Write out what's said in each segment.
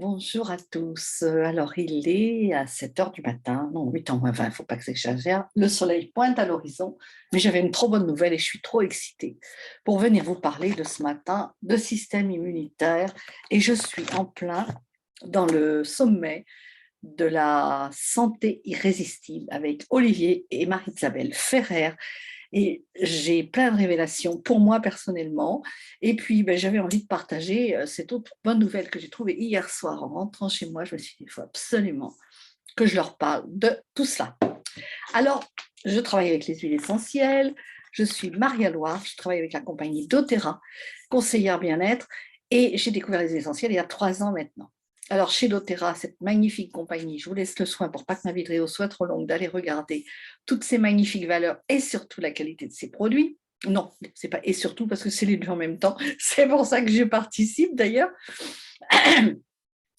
Bonjour à tous. Alors, il est à 7 heures du matin, non, 8 h moins 20, il ne faut pas que j'exagère. Le soleil pointe à l'horizon, mais j'avais une trop bonne nouvelle et je suis trop excitée pour venir vous parler de ce matin de système immunitaire. Et je suis en plein dans le sommet de la santé irrésistible avec Olivier et Marie-Isabelle Ferrer. Et j'ai plein de révélations pour moi personnellement. Et puis, j'avais envie de partager cette autre bonne nouvelle que j'ai trouvée hier soir en rentrant chez moi. Je me suis dit, il faut absolument que je leur parle de tout cela. Alors, je travaille avec les huiles essentielles. Je suis Maria Loire. Je travaille avec la compagnie doTERRA, conseillère bien-être. Et j'ai découvert les essentiels il y a 3 ans maintenant. Alors, chez doTERRA, cette magnifique compagnie, je vous laisse le soin pour pas que ma vidéo soit trop longue, d'aller regarder toutes ces magnifiques valeurs et surtout la qualité de ces produits. Non, c'est pas et surtout parce que c'est les deux en même temps. C'est pour ça que je participe d'ailleurs.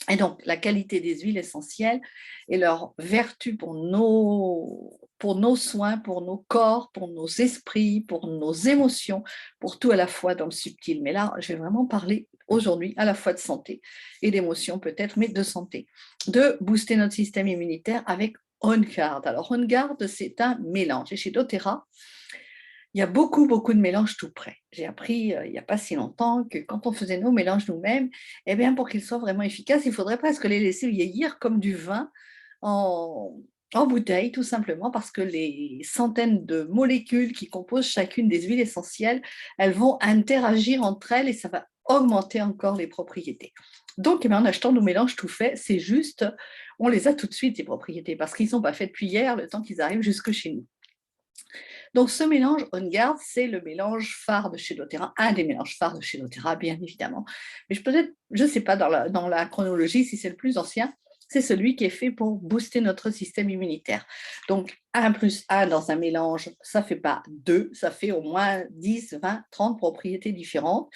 Et donc, la qualité des huiles essentielles et leur vertu pour nos soins, pour nos corps, pour nos esprits, pour nos émotions, pour tout à la fois dans le subtil. Mais là, je vais vraiment parler aujourd'hui à la fois de santé et d'émotions peut-être, mais de santé. De booster notre système immunitaire avec OnGuard. Alors, OnGuard, c'est un mélange. Et chez doTERRA, il y a beaucoup, beaucoup de mélanges tout prêts. J'ai appris il n'y a pas si longtemps que quand on faisait nos mélanges nous-mêmes, eh bien, pour qu'ils soient vraiment efficaces, il faudrait presque les laisser vieillir comme du vin en, en bouteille, tout simplement parce que les centaines de molécules qui composent chacune des huiles essentielles, elles vont interagir entre elles et ça va augmenter encore les propriétés. Donc, en achetant nos mélanges tout faits, c'est juste, on les a tout de suite, ces propriétés, parce qu'ils ne sont pas faits depuis hier, le temps qu'ils arrivent jusque chez nous. Donc, ce mélange OnGuard, c'est le mélange phare de chez doTERRA, un des mélanges phares de chez doTERRA, bien évidemment. Mais peut-être, je ne sais pas dans la chronologie si c'est le plus ancien, c'est celui qui est fait pour booster notre système immunitaire. Donc, 1 plus 1 dans un mélange, ça ne fait pas 2, ça fait au moins 10, 20, 30 propriétés différentes,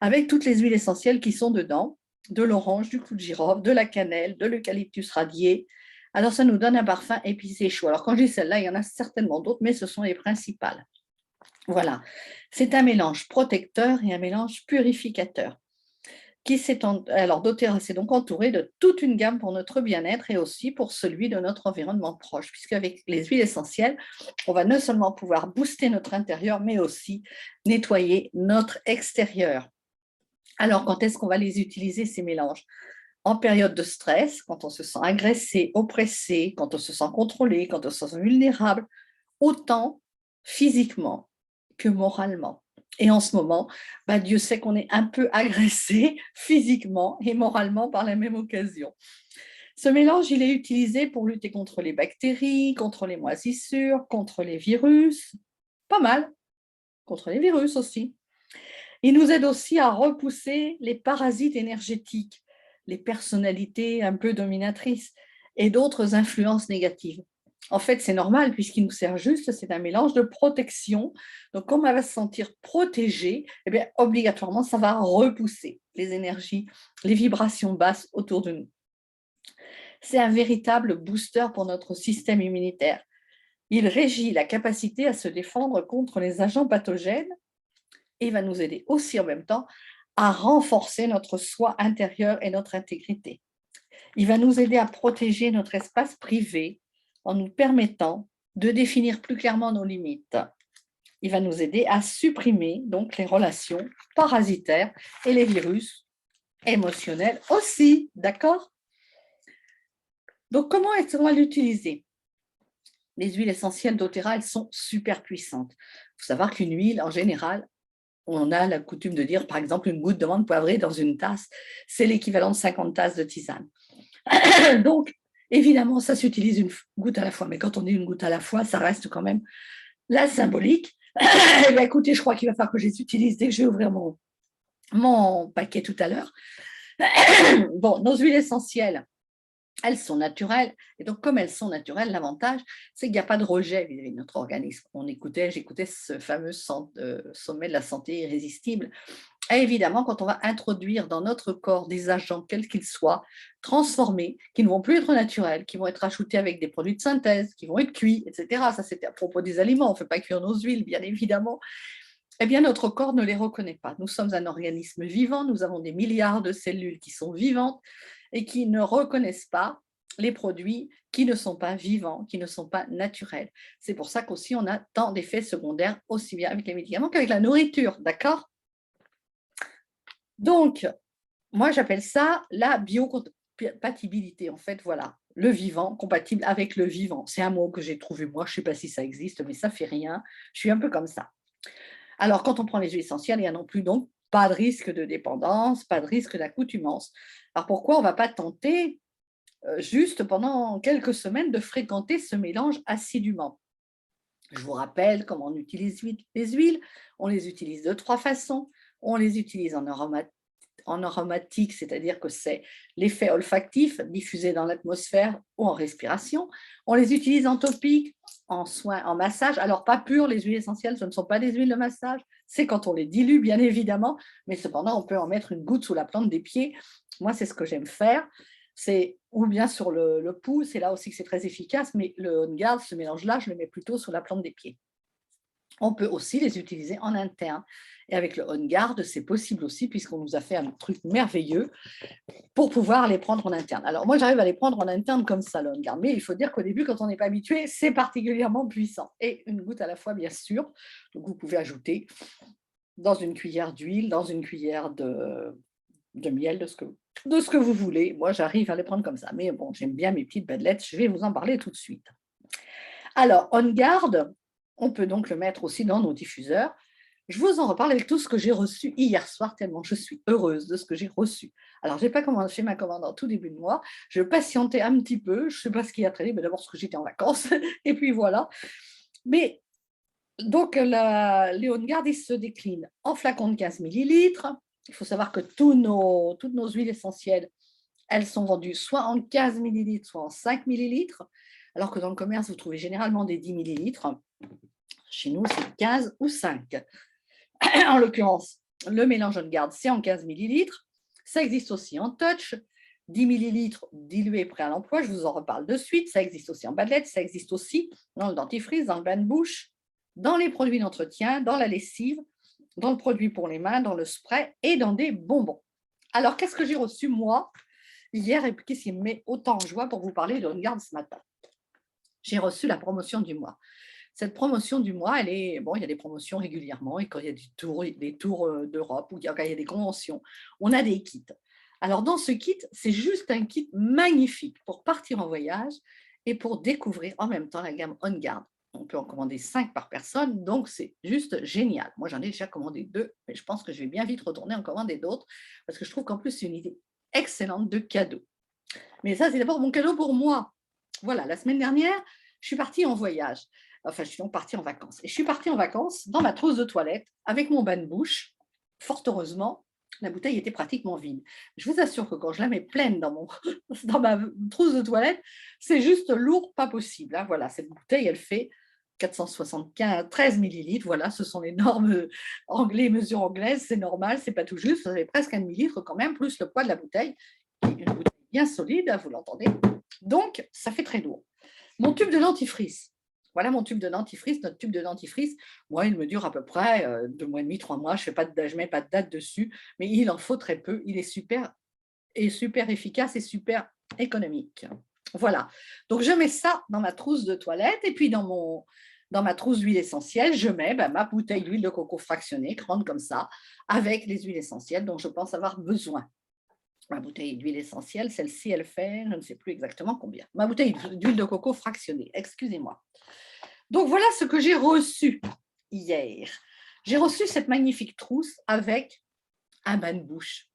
avec toutes les huiles essentielles qui sont dedans, de l'orange, du clou de girofle, de la cannelle, de l'eucalyptus radié. Alors, ça nous donne un parfum épicé chaud. Alors, quand je dis celle-là, il y en a certainement d'autres, mais ce sont les principales. Voilà. C'est un mélange protecteur et un mélange purificateur. Alors, doTERRA s'est donc entouré de toute une gamme pour notre bien-être et aussi pour celui de notre environnement proche, puisque avec les huiles essentielles, on va non seulement pouvoir booster notre intérieur, mais aussi nettoyer notre extérieur. Alors, quand est-ce qu'on va les utiliser, ces mélanges? En période de stress, quand on se sent agressé, oppressé, quand on se sent contrôlé, quand on se sent vulnérable, autant physiquement que moralement. Et en ce moment, Dieu sait qu'on est un peu agressé physiquement et moralement par la même occasion. Ce mélange, il est utilisé pour lutter contre les bactéries, contre les moisissures, contre les virus, pas mal, contre les virus aussi. Il nous aide aussi à repousser les parasites énergétiques, les personnalités un peu dominatrices et d'autres influences négatives. En fait, c'est normal puisqu'il nous sert juste, c'est un mélange de protection. Donc, comme elle va se sentir protégée, eh bien, obligatoirement, ça va repousser les énergies, les vibrations basses autour de nous. C'est un véritable booster pour notre système immunitaire. Il régit la capacité à se défendre contre les agents pathogènes et va nous aider aussi en même temps à renforcer notre soi intérieur et notre intégrité. Il va nous aider à protéger notre espace privé en nous permettant de définir plus clairement nos limites. Il va nous aider à supprimer donc les relations parasitaires et les virus émotionnels aussi, d'accord? Donc, comment est-ce qu'on va l'utiliser? Les huiles essentielles doTERRA, elles sont super puissantes. Il faut savoir qu'une huile, en général, on a la coutume de dire, par exemple, une goutte de menthe poivrée dans une tasse, c'est l'équivalent de 50 tasses de tisane. Donc, évidemment, ça s'utilise une goutte à la fois, mais quand on dit une goutte à la fois, ça reste quand même la symbolique. Eh bien, écoutez, je crois qu'il va falloir que je les utilise dès que je vais ouvrir mon paquet tout à l'heure. Bon, nos huiles essentielles, elles sont naturelles. Et donc, comme elles sont naturelles, l'avantage, c'est qu'il n'y a pas de rejet vis-à-vis de notre organisme. J'écoutais ce fameux sommet de la santé irrésistible. Et évidemment, quand on va introduire dans notre corps des agents, quels qu'ils soient, transformés, qui ne vont plus être naturels, qui vont être ajoutés avec des produits de synthèse, qui vont être cuits, etc. Ça, c'était à propos des aliments. On ne fait pas cuire nos huiles, bien évidemment. Eh bien, notre corps ne les reconnaît pas. Nous sommes un organisme vivant, nous avons des milliards de cellules qui sont vivantes et qui ne reconnaissent pas les produits qui ne sont pas vivants, qui ne sont pas naturels. C'est pour ça qu'aussi on a tant d'effets secondaires, aussi bien avec les médicaments qu'avec la nourriture, d'accord? Donc, moi j'appelle ça la biocompatibilité, en fait, voilà. Le vivant, compatible avec le vivant. C'est un mot que j'ai trouvé moi, je ne sais pas si ça existe, mais ça ne fait rien. Je suis un peu comme ça. Alors, quand on prend les huiles essentielles, il n'y a non plus donc pas de risque de dépendance, pas de risque d'accoutumance. Alors, pourquoi on ne va pas tenter juste pendant quelques semaines de fréquenter ce mélange assidûment? Je vous rappelle comment on utilise les huiles. On les utilise de 3 façons. On les utilise en aromatique, c'est-à-dire que c'est l'effet olfactif diffusé dans l'atmosphère ou en respiration. On les utilise en topique, en soins, en massage. Alors, pas pur, les huiles essentielles, ce ne sont pas des huiles de massage, c'est quand on les dilue, bien évidemment, mais cependant, on peut en mettre une goutte sous la plante des pieds. Moi, c'est ce que j'aime faire. C'est ou bien sur le pouce, c'est là aussi que c'est très efficace, mais le On Guard, ce mélange-là, je le mets plutôt sur la plante des pieds. On peut aussi les utiliser en interne. Et avec le On Guard, c'est possible aussi, puisqu'on nous a fait un truc merveilleux pour pouvoir les prendre en interne. Alors, moi, j'arrive à les prendre en interne comme ça, le On Guard. Mais il faut dire qu'au début, quand on n'est pas habitué, c'est particulièrement puissant. Et une goutte à la fois, bien sûr. Donc, vous pouvez ajouter dans une cuillère d'huile, dans une cuillère de miel, de ce que vous voulez. Moi, j'arrive à les prendre comme ça. Mais bon, j'aime bien mes petites badelettes. Je vais vous en parler tout de suite. Alors, On Guard, on peut donc le mettre aussi dans nos diffuseurs. Je vous en reparle avec tout ce que j'ai reçu hier soir, tellement je suis heureuse de ce que j'ai reçu. Alors, je n'ai pas fait ma commande en tout début de mois. Je patientais un petit peu. Je ne sais pas ce qui a traîné, mais d'abord parce que j'étais en vacances. Et puis voilà. Mais donc, les On Guard, ils se déclinent en flacons de 15 millilitres. Il faut savoir que toutes nos huiles essentielles, elles sont vendues soit en 15 millilitres, soit en 5 millilitres. Alors que dans le commerce, vous trouvez généralement des 10 millilitres. Chez nous, c'est 15 ou 5. En l'occurrence, le mélange On Guard, c'est en 15 millilitres. Ça existe aussi en touch, 10 millilitres dilués prêts à l'emploi, je vous en reparle de suite. Ça existe aussi en badelettes, ça existe aussi dans le dentifrice, dans le bain de bouche, dans les produits d'entretien, dans la lessive, dans le produit pour les mains, dans le spray et dans des bonbons. Alors, qu'est-ce que j'ai reçu, moi, hier, et qu'est-ce qui me met autant en joie pour vous parler de On Guard ce matin? J'ai reçu la promotion du mois. Cette promotion du mois, il y a des promotions régulièrement, et quand il y a des tours d'Europe, ou quand il y a des conventions, on a des kits. Alors, dans ce kit, c'est juste un kit magnifique pour partir en voyage et pour découvrir en même temps la gamme On Guard. On peut en commander 5 par personne, donc c'est juste génial. Moi, j'en ai déjà commandé 2, mais je pense que je vais bien vite retourner en commander d'autres, parce que je trouve qu'en plus, c'est une idée excellente de cadeau. Mais ça, c'est d'abord mon cadeau pour moi. Voilà, la semaine dernière, je suis partie en voyage. Enfin, je suis donc partie en vacances. Et je suis partie en vacances dans ma trousse de toilette avec mon bain de bouche. Fort heureusement, la bouteille était pratiquement vide. Je vous assure que quand je la mets pleine dans ma trousse de toilette, c'est juste lourd, pas possible. Hein. Voilà, cette bouteille, elle fait 13 millilitres. Voilà, ce sont les normes anglais, mesures anglaises. C'est normal, c'est pas tout juste. Vous avez presque 1 millilitre quand même, plus le poids de la bouteille. Une bouteille bien solide, vous l'entendez. Donc, ça fait très lourd. Mon tube de dentifrice. Voilà mon tube de dentifrice. Notre tube de dentifrice, moi, il me dure à peu près 2 mois et demi, 3 mois. Je ne mets pas de date dessus, mais il en faut très peu. Il est super efficace et super économique. Voilà. Donc, je mets ça dans ma trousse de toilette et puis dans ma trousse d'huile essentielle, je mets ma bouteille d'huile de coco fractionnée, grande comme ça, avec les huiles essentielles dont je pense avoir besoin. Ma bouteille d'huile essentielle, celle-ci, elle fait, je ne sais plus exactement combien. Ma bouteille d'huile de coco fractionnée, excusez-moi. Donc, voilà ce que j'ai reçu hier. J'ai reçu cette magnifique trousse avec un bain de bouche.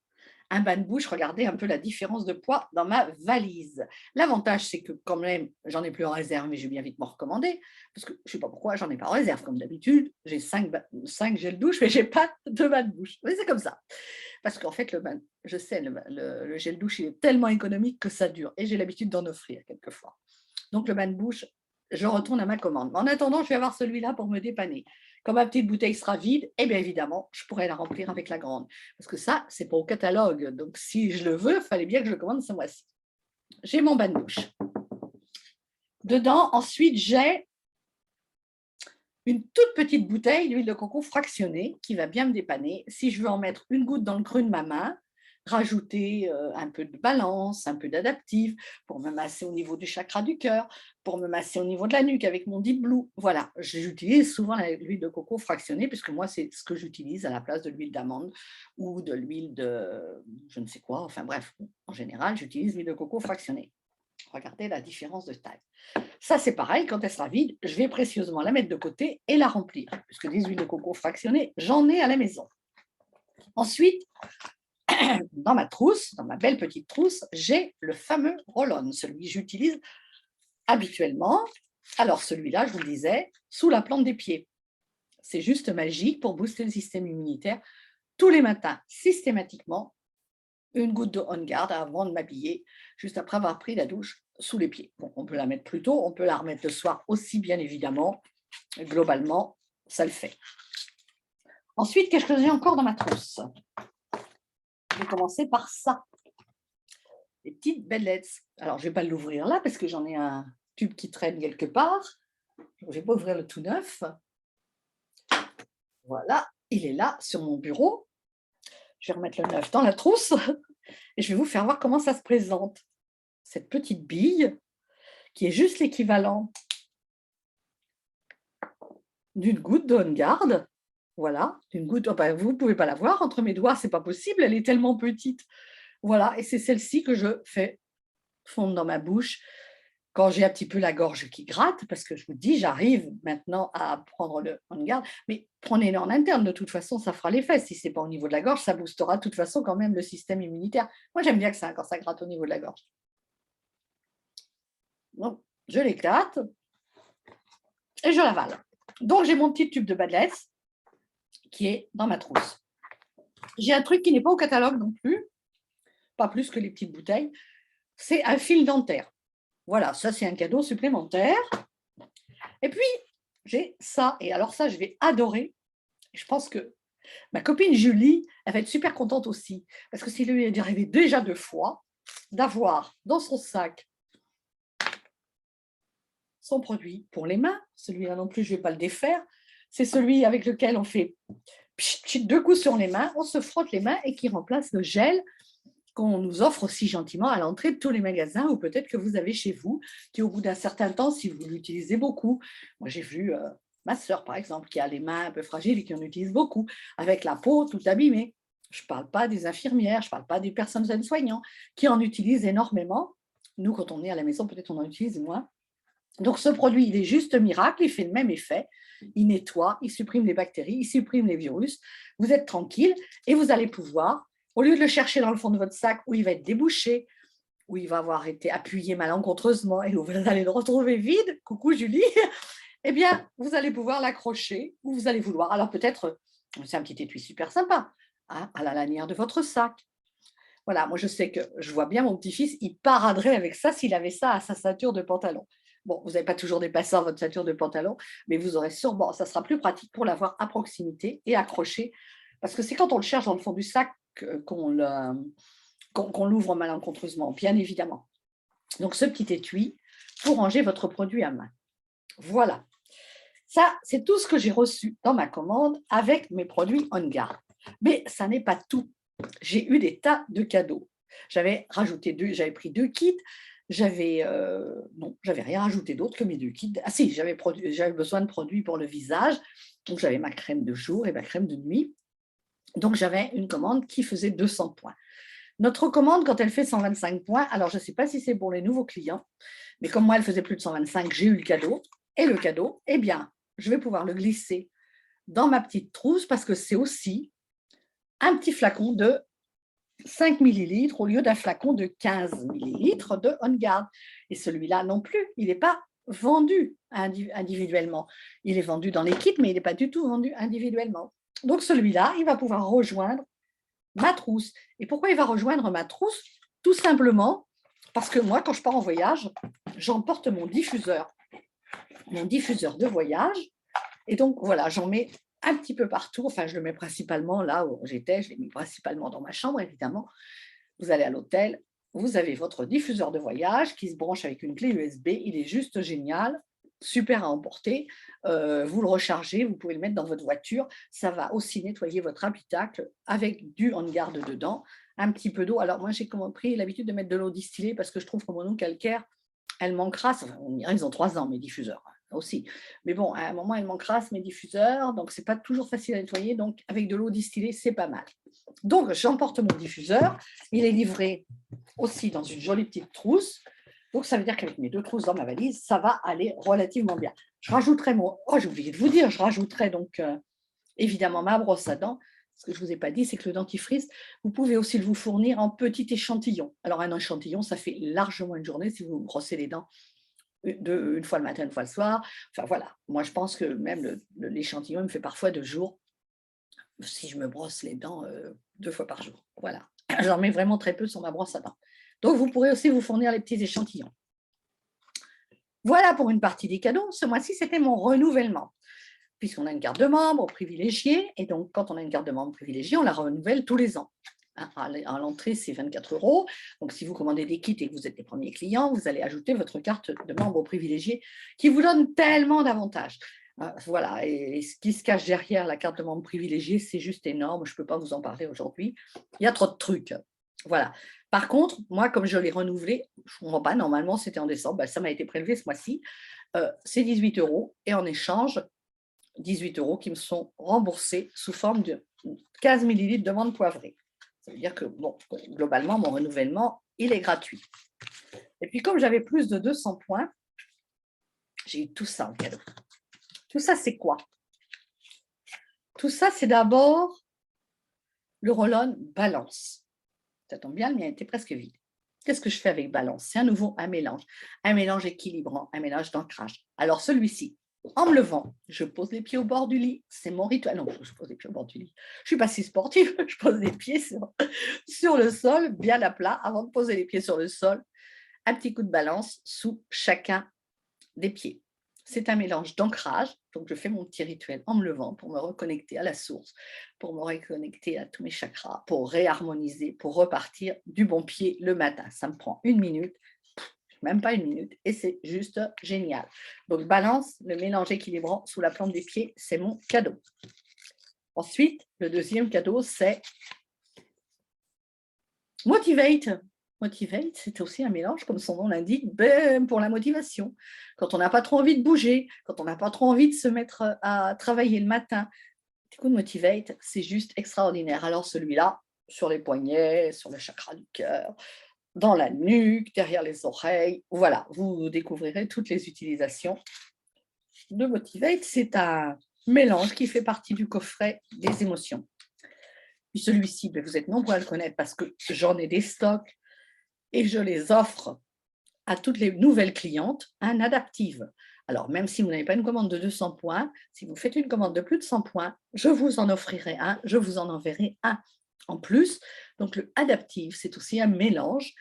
Un bain de bouche, regardez un peu la différence de poids dans ma valise. L'avantage, c'est que quand même, j'en ai plus en réserve, mais je vais bien vite m'en recommander, parce que je ne sais pas pourquoi, j'en ai pas en réserve, comme d'habitude. J'ai 5 gels douche, mais je n'ai pas de bain de bouche. Mais c'est comme ça. Parce qu'en fait, je sais, le gel douche, il est tellement économique que ça dure. Et j'ai l'habitude d'en offrir quelquefois. Donc, le bain de bouche, je retourne à ma commande. Mais en attendant, je vais avoir celui-là pour me dépanner. Quand ma petite bouteille sera vide, eh bien évidemment, je pourrai la remplir avec la grande. Parce que ça, c'est pas au catalogue. Donc, si je le veux, il fallait bien que je le commande ce mois-ci. J'ai mon bain de bouche. Dedans, ensuite, j'ai une toute petite bouteille d'huile de coco fractionnée qui va bien me dépanner. Si je veux en mettre une goutte dans le creux de ma main, rajouter un peu de balance, un peu d'adaptif pour me masser au niveau du chakra du cœur, pour me masser au niveau de la nuque avec mon Deep Blue. Voilà, j'utilise souvent l'huile de coco fractionnée puisque moi, c'est ce que j'utilise à la place de l'huile d'amande ou de l'huile de je ne sais quoi. Enfin bref, en général, j'utilise l'huile de coco fractionnée. Regardez la différence de taille. Ça, c'est pareil, quand elle sera vide, je vais précieusement la mettre de côté et la remplir, puisque des huiles de coco fractionnées, j'en ai à la maison. Ensuite, dans ma trousse, dans ma belle petite trousse, j'ai le fameux roll-on, celui que j'utilise habituellement. Alors, celui-là, je vous le disais, sous la plante des pieds. C'est juste magique pour booster le système immunitaire. Tous les matins, systématiquement, une goutte de On Guard avant de m'habiller, juste après avoir pris la douche sous les pieds. Bon, on peut la mettre plus tôt, on peut la remettre le soir aussi, bien évidemment. Globalement, ça le fait. Ensuite, qu'est-ce que j'ai encore dans ma trousse? Je vais commencer par ça. Les petites Bellets. Alors, je ne vais pas l'ouvrir là parce que j'en ai un tube qui traîne quelque part. Je ne vais pas ouvrir le tout neuf. Voilà, il est là sur mon bureau. Je vais remettre le neuf dans la trousse et je vais vous faire voir comment ça se présente. Cette petite bille qui est juste l'équivalent d'une goutte de On Guard. Voilà, une goutte. Oh ben, vous ne pouvez pas la voir entre mes doigts, c'est pas possible, elle est tellement petite. Voilà, et c'est celle-ci que je fais fondre dans ma bouche quand j'ai un petit peu la gorge qui gratte, parce que je vous dis, j'arrive maintenant à prendre le On Guard, mais prenez-le en interne, de toute façon, ça fera l'effet. Si ce n'est pas au niveau de la gorge, ça boostera de toute façon quand même le système immunitaire. Moi, j'aime bien que ça, quand ça gratte au niveau de la gorge. Donc, je l'éclate et je l'avale. Donc, j'ai mon petit tube de Badlets qui est dans ma trousse. J'ai un truc qui n'est pas au catalogue non plus, pas plus que les petites bouteilles, c'est un fil dentaire. Voilà, ça c'est un cadeau supplémentaire. Et puis, j'ai ça. Et alors ça, je vais adorer. Je pense que ma copine Julie, elle va être super contente aussi. Parce que c'est lui est arrivé déjà 2 fois d'avoir dans son sac son produit pour les mains. Celui-là non plus, je ne vais pas le défaire. C'est celui avec lequel on fait 2 coups sur les mains, on se frotte les mains et qui remplace le gel qu'on nous offre aussi gentiment à l'entrée de tous les magasins ou peut-être que vous avez chez vous, qui au bout d'un certain temps, si vous l'utilisez beaucoup, moi j'ai vu ma sœur par exemple, qui a les mains un peu fragiles et qui en utilise beaucoup, avec la peau tout abîmée. Je ne parle pas des infirmières, je ne parle pas des personnes soignants qui en utilisent énormément. Nous, quand on est à la maison, peut-être on en utilise moins. Donc ce produit, il est juste miracle, il fait le même effet. Il nettoie, il supprime les bactéries, il supprime les virus. Vous êtes tranquille et vous allez pouvoir, au lieu de le chercher dans le fond de votre sac où il va être débouché, où il va avoir été appuyé malencontreusement et où vous allez le retrouver vide, coucou Julie, eh bien, vous allez pouvoir l'accrocher où vous allez vouloir. Alors peut-être, c'est un petit étui super sympa, hein, à la lanière de votre sac. Voilà, moi je sais que je vois bien mon petit-fils, il paraderait avec ça s'il avait ça à sa ceinture de pantalon. Bon, vous n'avez pas toujours dépassé votre ceinture de pantalon, mais vous aurez sûrement, ça sera plus pratique pour l'avoir à proximité et accroché, parce que c'est quand on le cherche dans le fond du sac qu'on l'ouvre malencontreusement, bien évidemment. Donc, ce petit étui pour ranger votre produit à main. Voilà. Ça, c'est tout ce que j'ai reçu dans ma commande avec mes produits On Guard. Mais ça n'est pas tout. J'ai eu des tas de cadeaux. J'avais pris 2 kits. Non, j'avais rien rajouté d'autre que mes 2 kits. Ah si, j'avais besoin de produits pour le visage. Donc, j'avais ma crème de jour et ma crème de nuit. Donc, j'avais une commande qui faisait 200 points. Notre commande, quand elle fait 125 points, alors je ne sais pas si c'est pour les nouveaux clients, mais comme moi, elle faisait plus de 125, j'ai eu le cadeau. Et le cadeau, eh bien, je vais pouvoir le glisser dans ma petite trousse parce que c'est aussi un petit flacon de 5 millilitres au lieu d'un flacon de 15 millilitres de On Guard. Et celui-là non plus, il n'est pas vendu individuellement. Il est vendu dans les kits, mais il n'est pas du tout vendu individuellement. Donc celui-là, il va pouvoir rejoindre ma trousse. Et pourquoi il va rejoindre ma trousse? Tout simplement parce que moi, quand je pars en voyage, j'emporte mon diffuseur de voyage. Et donc, voilà, j'en mets un petit peu partout. Enfin, je le mets principalement là où j'étais. Je l'ai mis principalement dans ma chambre, évidemment. Vous allez à l'hôtel, vous avez votre diffuseur de voyage qui se branche avec une clé USB. Il est juste génial. super à emporter. Vous le rechargez, vous pouvez le mettre dans votre voiture. Ça va aussi nettoyer votre habitacle avec du on-garde dedans, un petit peu d'eau. Alors moi, j'ai pris l'habitude de mettre de l'eau distillée parce que je trouve que mon eau calcaire, elle m'encrasse. Enfin, on dirait ils ont 3 ans, mes diffuseurs, hein, aussi. Mais bon, à un moment, elle m'encrasse, mes diffuseurs. Donc, c'est pas toujours facile à nettoyer. Donc, avec de l'eau distillée, c'est pas mal. Donc, j'emporte mon diffuseur. Il est livré aussi dans une jolie petite trousse. Donc, ça veut dire qu'avec mes 2 trousses dans ma valise, ça va aller relativement bien. Je rajouterai j'ai oublié de vous dire, je rajouterai donc évidemment ma brosse à dents. Ce que je ne vous ai pas dit, c'est que le dentifrice, vous pouvez aussi vous fournir en petit échantillon. Alors, un échantillon, ça fait largement une journée si vous vous brossez les dents une fois le matin, une fois le soir. Enfin, voilà. Moi, je pense que même l'échantillon, il me fait parfois 2 jours si je me brosse les dents 2 fois par jour. Voilà. J'en mets vraiment très peu sur ma brosse à dents. Donc, vous pourrez aussi vous fournir les petits échantillons. Voilà pour une partie des cadeaux. Ce mois-ci, c'était mon renouvellement, puisqu'on a une carte de membre privilégiée. Et donc, quand on a une carte de membre privilégiée, on la renouvelle tous les ans. À l'entrée, c'est 24 €. Donc, si vous commandez des kits et que vous êtes les premiers clients, vous allez ajouter votre carte de membre privilégié qui vous donne tellement d'avantages. Voilà, et ce qui se cache derrière la carte de membre privilégiée, c'est juste énorme. Je ne peux pas vous en parler aujourd'hui. Il y a trop de trucs. Voilà. Par contre, moi, comme je l'ai renouvelé, je ne comprends pas, normalement, c'était en décembre, ça m'a été prélevé ce mois-ci, c'est 18 € et en échange, 18 € qui me sont remboursés sous forme de 15 millilitres de menthe poivrée. Ça veut dire que, bon, globalement, mon renouvellement, il est gratuit. Et puis, comme j'avais plus de 200 points, j'ai eu tout ça en cadeau. Tout ça, c'est quoi? Tout ça, c'est d'abord le roll-on Balance. Ça tombe bien, le mien était presque vide. Qu'est-ce que je fais avec Balance? C'est à nouveau un mélange équilibrant, un mélange d'ancrage. Alors, celui-ci, en me levant, je pose les pieds au bord du lit. C'est mon rituel. Non, je pose les pieds au bord du lit. Je ne suis pas si sportive. Je pose les pieds sur le sol, bien à plat, avant de poser les pieds sur le sol. Un petit coup de balance sous chacun des pieds. C'est un mélange d'ancrage. Donc, je fais mon petit rituel en me levant pour me reconnecter à la source, pour me reconnecter à tous mes chakras, pour réharmoniser, pour repartir du bon pied le matin. Ça me prend 1 minute, même pas 1 minute, et c'est juste génial. Donc, balance, le mélange équilibrant sous la plante des pieds, c'est mon cadeau. Ensuite, le deuxième cadeau, c'est Motivate. Motivate, c'est aussi un mélange, comme son nom l'indique, pour la motivation. Quand on n'a pas trop envie de bouger, quand on n'a pas trop envie de se mettre à travailler le matin, du coup, Motivate, c'est juste extraordinaire. Alors celui-là, sur les poignets, sur le chakra du cœur, dans la nuque, derrière les oreilles, voilà, vous découvrirez toutes les utilisations de Motivate. C'est un mélange qui fait partie du coffret des émotions. Puis celui-ci, vous êtes nombreux à le connaître parce que j'en ai des stocks et je les offre à toutes les nouvelles clientes, un adaptive. Alors, même si vous n'avez pas une commande de 200 points, si vous faites une commande de plus de 100 points, je vous en offrirai un, je vous en enverrai un en plus. Donc, le adaptive, c'est aussi un mélange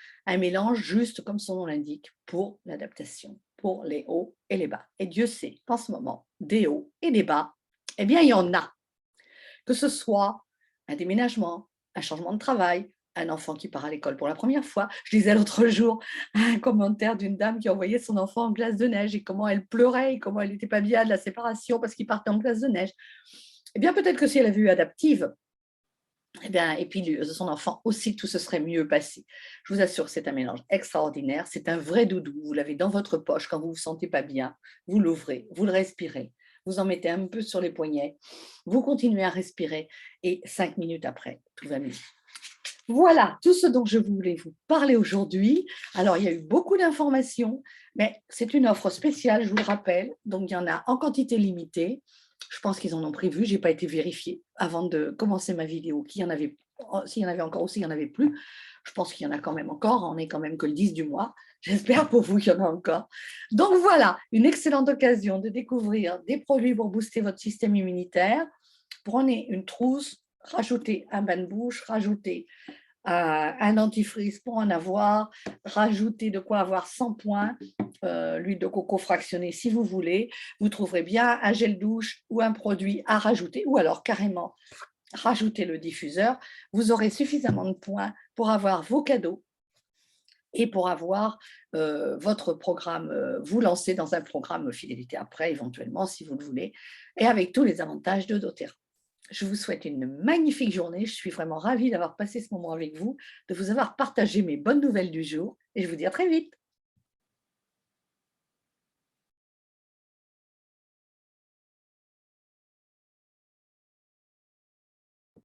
juste comme son nom l'indique, pour l'adaptation, pour les hauts et les bas. Et Dieu sait qu'en ce moment, des hauts et des bas, eh bien, il y en a. Que ce soit un déménagement, un changement de travail, un enfant qui part à l'école pour la première fois. Je lisais l'autre jour un commentaire d'une dame qui envoyait son enfant en glace de neige et comment elle pleurait et comment elle n'était pas bien de la séparation parce qu'il partait en glace de neige. Eh bien, peut-être que si elle avait eu adaptive, eh bien, et puis son enfant aussi, tout se serait mieux passé. Je vous assure, c'est un mélange extraordinaire. C'est un vrai doudou. Vous l'avez dans votre poche quand vous ne vous sentez pas bien. Vous l'ouvrez, vous le respirez. Vous en mettez un peu sur les poignets. Vous continuez à respirer et 5 minutes après, tout va mieux. Voilà tout ce dont je voulais vous parler aujourd'hui. Alors, il y a eu beaucoup d'informations, mais c'est une offre spéciale, je vous le rappelle. Donc, il y en a en quantité limitée. Je pense qu'ils en ont prévu. Je n'ai pas été vérifiée avant de commencer ma vidéo. S'il y en avait encore ou s'il n'y en avait plus. Je pense qu'il y en a quand même encore. On n'est quand même que le 10 du mois. J'espère pour vous qu'il y en a encore. Donc, voilà, une excellente occasion de découvrir des produits pour booster votre système immunitaire. Prenez une trousse, rajoutez un bain de bouche, rajoutez un dentifrice pour en avoir, rajoutez de quoi avoir 100 points, l'huile de coco fractionnée si vous voulez. Vous trouverez bien un gel douche ou un produit à rajouter, ou alors carrément rajouter le diffuseur. Vous aurez suffisamment de points pour avoir vos cadeaux et pour avoir votre programme, vous lancer dans un programme fidélité après, éventuellement, si vous le voulez, et avec tous les avantages de doTERRA. Je vous souhaite une magnifique journée. Je suis vraiment ravie d'avoir passé ce moment avec vous, de vous avoir partagé mes bonnes nouvelles du jour et je vous dis à très vite.